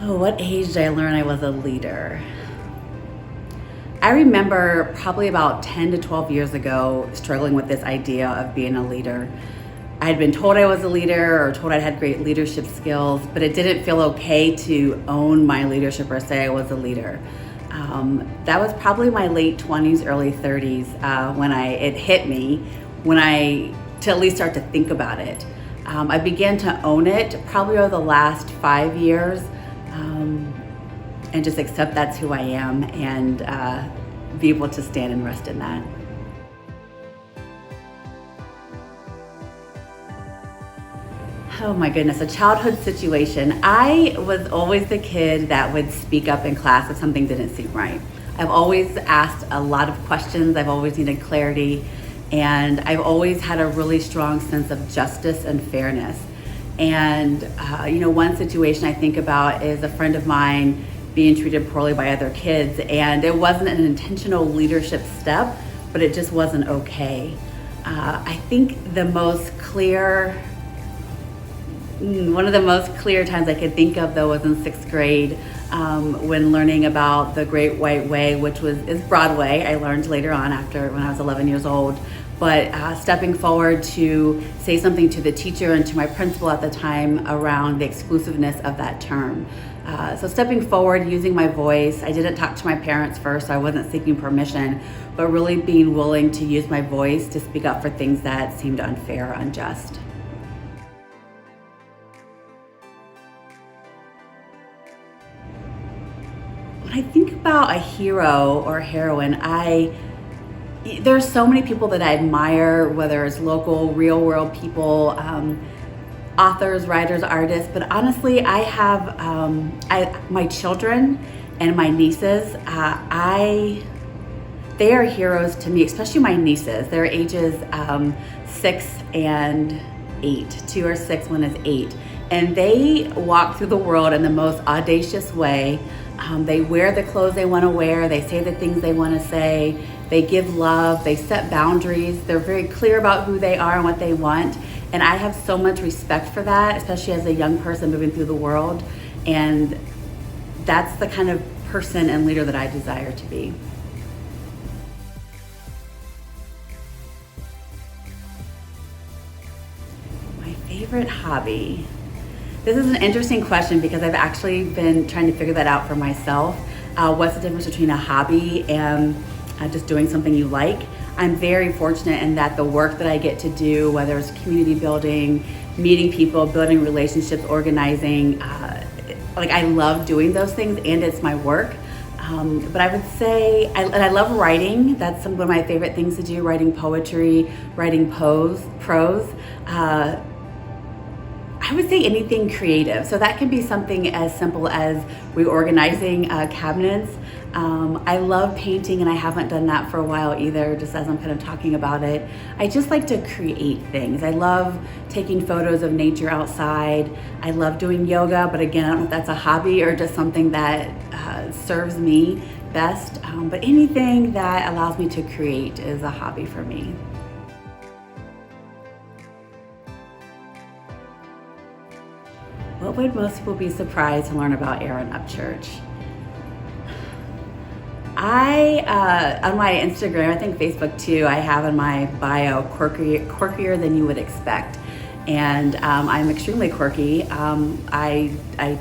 Oh, what age did I learn I was a leader? I remember probably about 10 to 12 years ago struggling with this idea of being a leader. I had been told I was a leader or told I had great leadership skills, but it didn't feel okay to own my leadership or say I was a leader. That was probably my late 20s, early 30s when it hit me, to at least start to think about it. I began to own it probably over the last 5 years and just accept that's who I am and be able to stand and rest in that. Oh my goodness, a childhood situation. I was always the kid that would speak up in class if something didn't seem right. I've always asked a lot of questions. I've always needed clarity. And I've always had a really strong sense of justice and fairness. And one situation I think about is a friend of mine being treated poorly by other kids. And it wasn't an intentional leadership step, but it just wasn't okay. I think one of the most clear times I could think of though was in 6th grade when learning about the Great White Way, which is Broadway. I learned later on when I was 11 years old. But stepping forward to say something to the teacher and to my principal at the time around the exclusiveness of that term. So stepping forward, using my voice. I didn't talk to my parents first, so I wasn't seeking permission, but really being willing to use my voice to speak up for things that seemed unfair or unjust. When I think about a hero or heroine, there's so many people that I admire, whether it's local, real world people, authors, writers, artists, but honestly, I have my children and my nieces, they are heroes to me, especially my nieces. They're ages 6 and 8. 2 or 6, one is 8. And they walk through the world in the most audacious way. They wear the clothes they want to wear. They say the things they want to say. They give love. They set boundaries. They're very clear about who they are and what they want. And I have so much respect for that, especially as a young person moving through the world. And that's the kind of person and leader that I desire to be. My favorite hobby. This is an interesting question because I've actually been trying to figure that out for myself. What's the difference between a hobby and just doing something you like? I'm very fortunate in that the work that I get to do, whether it's community building, meeting people, building relationships, organizing, I love doing those things and it's my work. But I would say, I love writing. That's one of my favorite things to do, writing poetry, writing prose. I would say anything creative. So that can be something as simple as reorganizing cabinets. I love painting and I haven't done that for a while either, just as I'm kind of talking about it. I just like to create things. I love taking photos of nature outside. I love doing yoga, but again, I don't know if that's a hobby or just something that serves me best. But anything that allows me to create is a hobby for me. What would most people be surprised to learn about Erin Upchurch? On my Instagram, I think Facebook too, I have in my bio, quirkier than you would expect. And I'm extremely quirky. I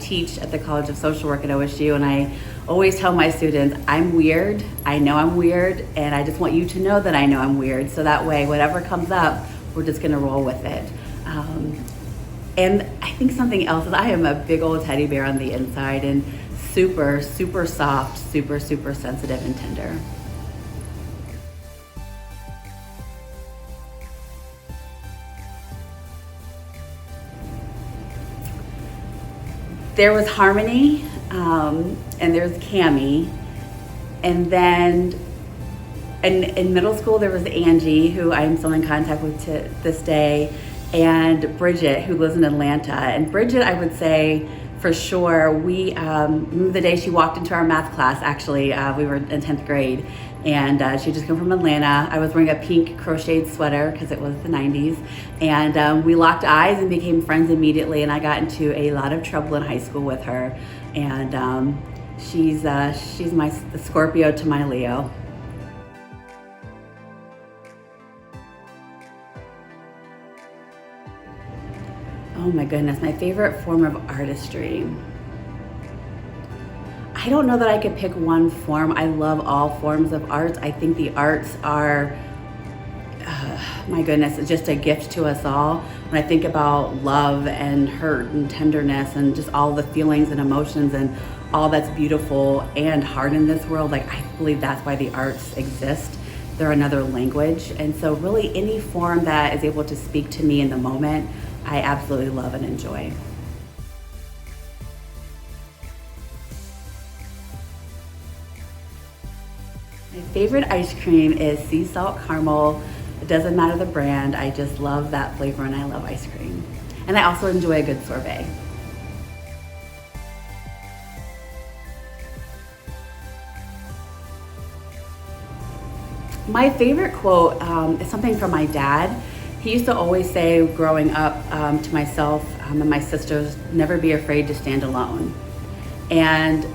teach at the College of Social Work at OSU, and I always tell my students, I'm weird, I know I'm weird, and I just want you to know that I know I'm weird, so that way, whatever comes up, we're just gonna roll with it. And I think something else is I am a big old teddy bear on the inside and super, super soft, super, super sensitive and tender. There was Harmony, and there's Cammie, and then in middle school there was Angie, who I'm still in contact with to this day, and Bridget, who lives in Atlanta. And Bridget, I would say for sure, the day she walked into our math class, actually, we were in 10th grade, and she just come from Atlanta. I was wearing a pink crocheted sweater because it was the 90s, and we locked eyes and became friends immediately, and I got into a lot of trouble in high school with her. and she's the Scorpio to my Leo. Oh my goodness, my favorite form of artistry. I don't know that I could pick one form. I love all forms of art. I think the arts are, my goodness, it's just a gift to us all. When I think about love and hurt and tenderness and just all the feelings and emotions and all that's beautiful and hard in this world, like I believe that's why the arts exist. They're another language. And so really any form that is able to speak to me in the moment, I absolutely love and enjoy. My favorite ice cream is sea salt caramel. It doesn't matter the brand, I just love that flavor and I love ice cream. And I also enjoy a good sorbet. My favorite quote is something from my dad. He used to always say growing up to myself and my sisters, never be afraid to stand alone. And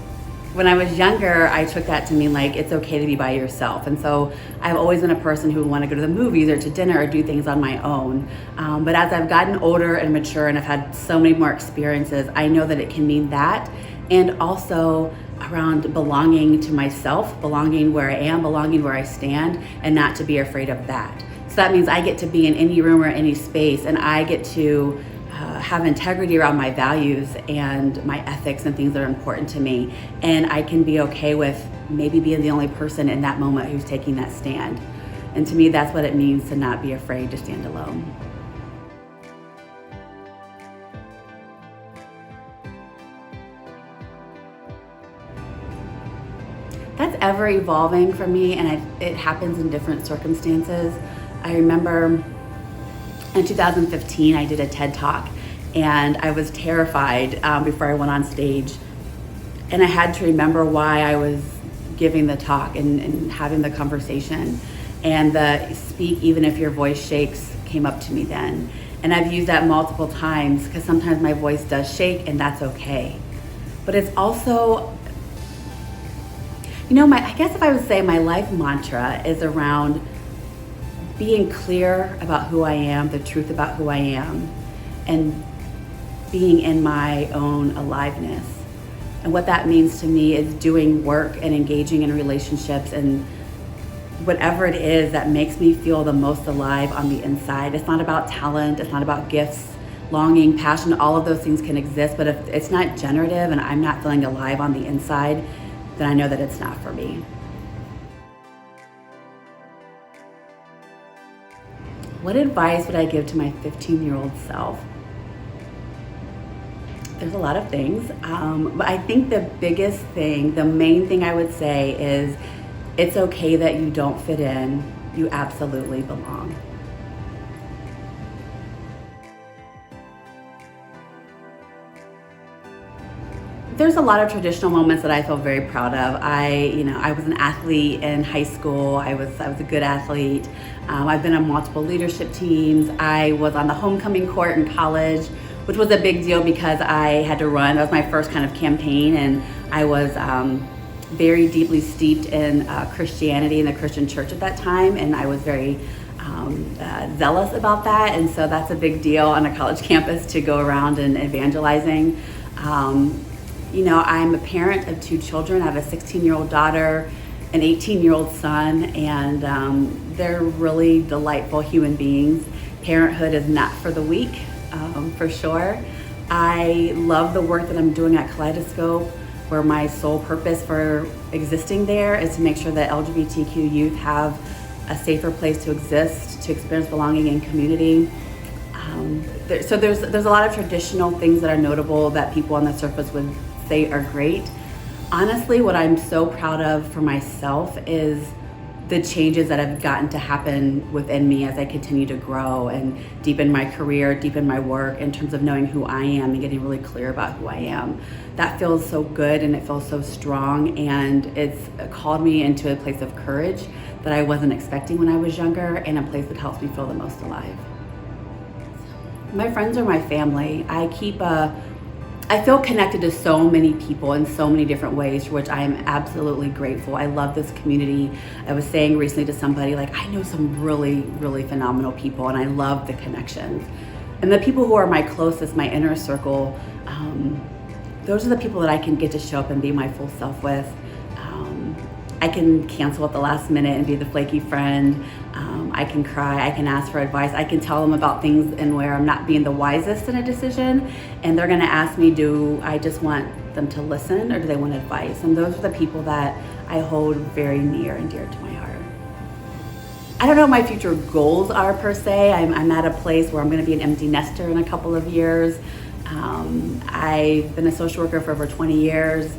when I was younger, I took that to mean like it's okay to be by yourself. And so I've always been a person who would want to go to the movies or to dinner or do things on my own. But as I've gotten older and mature and I've had so many more experiences, I know that it can mean that. And also around belonging to myself, belonging where I am, belonging where I stand, and not to be afraid of that. So that means I get to be in any room or any space, and I get to have integrity around my values and my ethics and things that are important to me. And I can be okay with maybe being the only person in that moment who's taking that stand. And to me, that's what it means to not be afraid to stand alone. That's ever evolving for me, and it happens in different circumstances. I remember in 2015, I did a TED Talk, and I was terrified before I went on stage. And I had to remember why I was giving the talk and having the conversation. And the speak even if your voice shakes came up to me then. And I've used that multiple times because sometimes my voice does shake, and that's okay. But it's also, I guess if I would say my life mantra is around being clear about who I am, the truth about who I am, and being in my own aliveness. And what that means to me is doing work and engaging in relationships and whatever it is that makes me feel the most alive on the inside. It's not about talent, it's not about gifts, longing, passion, all of those things can exist, but if it's not generative and I'm not feeling alive on the inside, then I know that it's not for me. What advice would I give to my 15-year-old self? There's a lot of things, but I think the biggest thing, the main thing I would say is it's okay that you don't fit in. You absolutely belong. There's a lot of traditional moments that I feel very proud of. I was an athlete in high school. I was a good athlete. I've been on multiple leadership teams. I was on the homecoming court in college, which was a big deal because I had to run. That was my first kind of campaign, and I was very deeply steeped in Christianity and the Christian church at that time, and I was very zealous about that. And so that's a big deal on a college campus to go around and evangelizing. I'm a parent of 2 children. I have a 16-year-old daughter, an 18-year-old son, and they're really delightful human beings. Parenthood is not for the weak, for sure. I love the work that I'm doing at Kaleidoscope, where my sole purpose for existing there is to make sure that LGBTQ youth have a safer place to exist, to experience belonging in community. So there's a lot of traditional things that are notable that people on the surface would say are great. Honestly, what I'm so proud of for myself is the changes that have gotten to happen within me as I continue to grow and deepen my career, deepen my work in terms of knowing who I am and getting really clear about who I am. That feels so good and it feels so strong, and it's called me into a place of courage that I wasn't expecting when I was younger, and a place that helps me feel the most alive. My friends are my family. I keep a I feel connected to so many people in so many different ways, for which I am absolutely grateful. I love this community. I was saying recently to somebody, like, I know some really, really phenomenal people, and I love the connections. And the people who are my closest, my inner circle, those are the people that I can get to show up and be my full self with. I can cancel at the last minute and be the flaky friend. I can cry, I can ask for advice, I can tell them about things and where I'm not being the wisest in a decision, and they're gonna ask me, do I just want them to listen or do they want advice? And those are the people that I hold very near and dear to my heart. I don't know what my future goals are per se. I'm at a place where I'm gonna be an empty nester in a couple of years. I've been a social worker for over 20 years.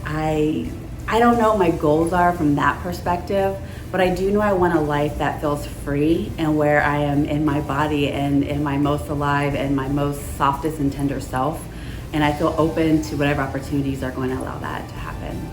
I don't know what my goals are from that perspective, but I do know I want a life that feels free and where I am in my body and in my most alive and my most softest and tender self. And I feel open to whatever opportunities are going to allow that to happen.